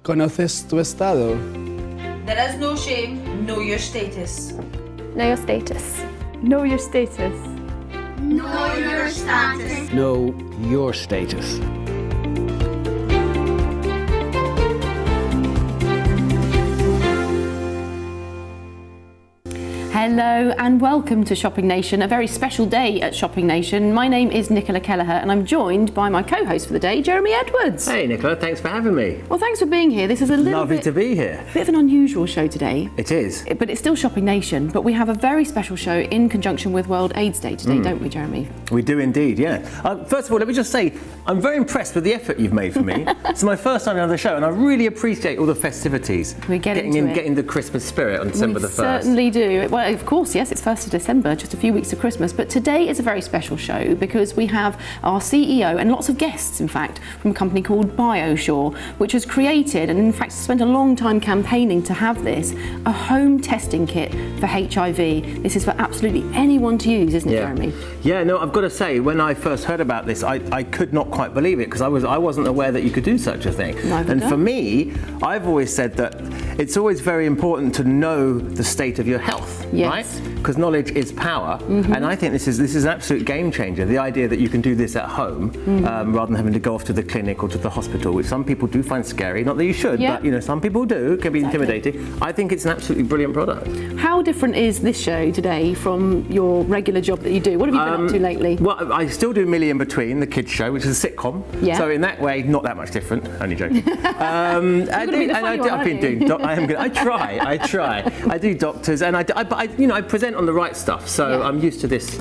¿Conoces tu estado? There is no shame, know your status. Know your status. Know your status. Know your status. Know your status. Hello and welcome to Shopping Nation, a very special day at Shopping Nation. My name is Nicola Kelleher and I'm joined by my co-host for the day, Jeremy Edwards. Hey Nicola, thanks for having me. Well, thanks for being here. This is a little Lovely bit, to be here. bit of an unusual show today. It is. But it's still Shopping Nation, but we have a very special show in conjunction with World AIDS Day today, don't we, Jeremy? We do indeed, yeah. First of all, let me just say, I'm very impressed with the effort you've made for me. It's my first time on the show and I really appreciate all the festivities. We're getting the Christmas spirit on December the 1st. We certainly do. Well, of course, yes, it's 1st of December, just a few weeks to Christmas, but today is a very special show because we have our CEO and lots of guests, in fact, from a company called biosure, which has created and in fact spent a long time campaigning to have this, a home testing kit for HIV. This is for absolutely anyone to use, isn't it, Jeremy? Yeah, no, I've got to say, when I first heard about this, I could not quite believe it because I wasn't aware that you could do such a thing. And for me, I've always said that it's always very important to know the state of your health, right? Because knowledge is power, and I think this is an absolute game changer. The idea that you can do this at home rather than having to go off to the clinic or to the hospital, which some people do find scary. Not that you should, but you know, some people do. It can be intimidating. I think it's an absolutely brilliant product. How different is this show today from your regular job that you do? What have you been up to lately? Well, I still do Millie in Between, the kids show, which is a sitcom. Yeah. So in that way, not that much different. Only joking. I try. I do doctors, and I present on the right stuff. So I'm used to this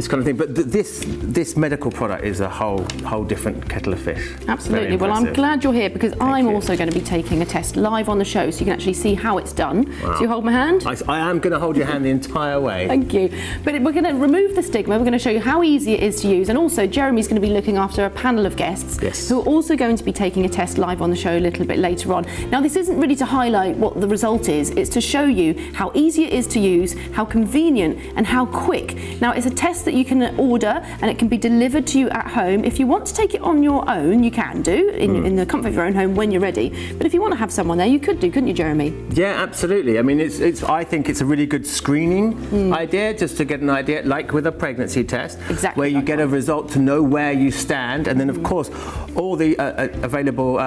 kind of thing. But this medical product is a whole different kettle of fish. Absolutely. Well, I'm glad you're here because I'm also going to be taking a test live on the show, so you can actually see how it's done. Wow. So you hold my hand? I am going to hold your hand the entire way. Thank you. But we're going to remove the stigma. We're going to show you how easy it is to use, and also Jeremy's going to be looking after a panel of guests who are also going to be taking a test live on the show a little bit later on. Now, this isn't really to highlight what the result is. It's to show you how easy it is to use, how convenient, and how quick. Now, it's a test that you can order and it can be delivered to you at home. If you want to take it on your own, you can do in the comfort of your own home when you're ready. But if you want to have someone there, you could do, couldn't you, Jeremy? Yeah, absolutely. I mean, I think it's a really good screening idea, just to get an idea, like with a pregnancy test, where you get a result to know where you stand, and then of course all the available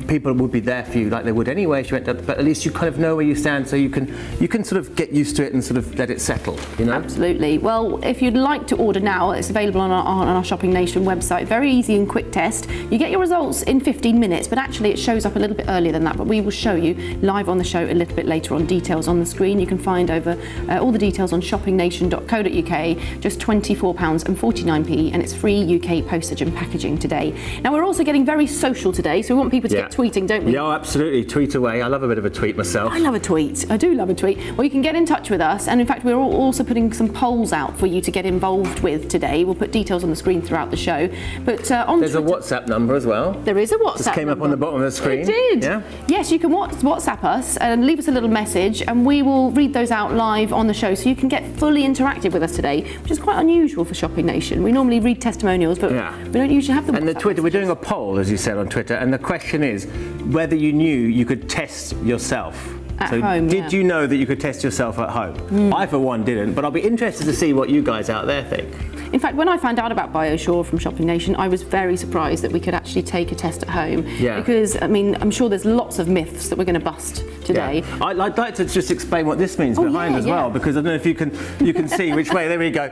people will be there for you, like they would anyway if you went up, but at least you kind of know where you stand, so you can sort of get used to it and sort of let it settle, you know? Absolutely. Well, if you'd like to order now, it's available on our Shopping Nation website. Very easy and quick test. You get your results in 15 minutes, but actually it shows up a little bit earlier than that, but we will show you live on the show a little bit later on. Details on the screen. You can find over all the details on shoppingnation.co.uk. Just £24.49, and it's free UK postage and packaging today. Now, we're also getting very social today, so we want people to get tweeting, don't we? Yeah, absolutely. Tweet away. I love a bit of a tweet myself. I love a tweet. I do love a tweet. Well, you can get in touch with us, and in fact, we're also putting some polls out for you to get involved with today. We'll put details on the screen throughout the show. But there's a WhatsApp number as well. There is a WhatsApp Just came up on the bottom of the screen. It did. Yeah. Yes, you can WhatsApp us and leave us a little message, and we will read those out live on the show, so you can get fully interactive with us today, which is quite unusual for Shopping Nation. We normally read testimonials, but we don't usually have them. And the Twitter, we're doing a poll, as you said, on Twitter, and the question is whether you knew you could test yourself. At home, did you know that you could test yourself at home? I, for one, didn't, but I'll be interested to see what you guys out there think. In fact, when I found out about biosure from Shopping Nation, I was very surprised that we could actually take a test at home. Yeah. Because, I mean, I'm sure there's lots of myths that we're going to bust today. Yeah. I'd like to just explain what this means behind as well, because I don't know if you can see which way. There we go.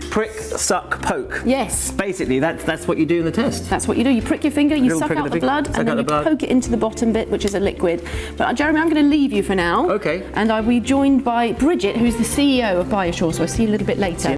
Prick, suck, poke. Yes. Basically, that's what you do in the test. That's what you do. You prick your finger, you suck out the blood, and then you poke it into the bottom bit, which is a liquid. But Jeremy, I'm going to leave you for now. Okay. And I'll be joined by Bridget, who's the CEO of biosure, so I'll see you a little bit later.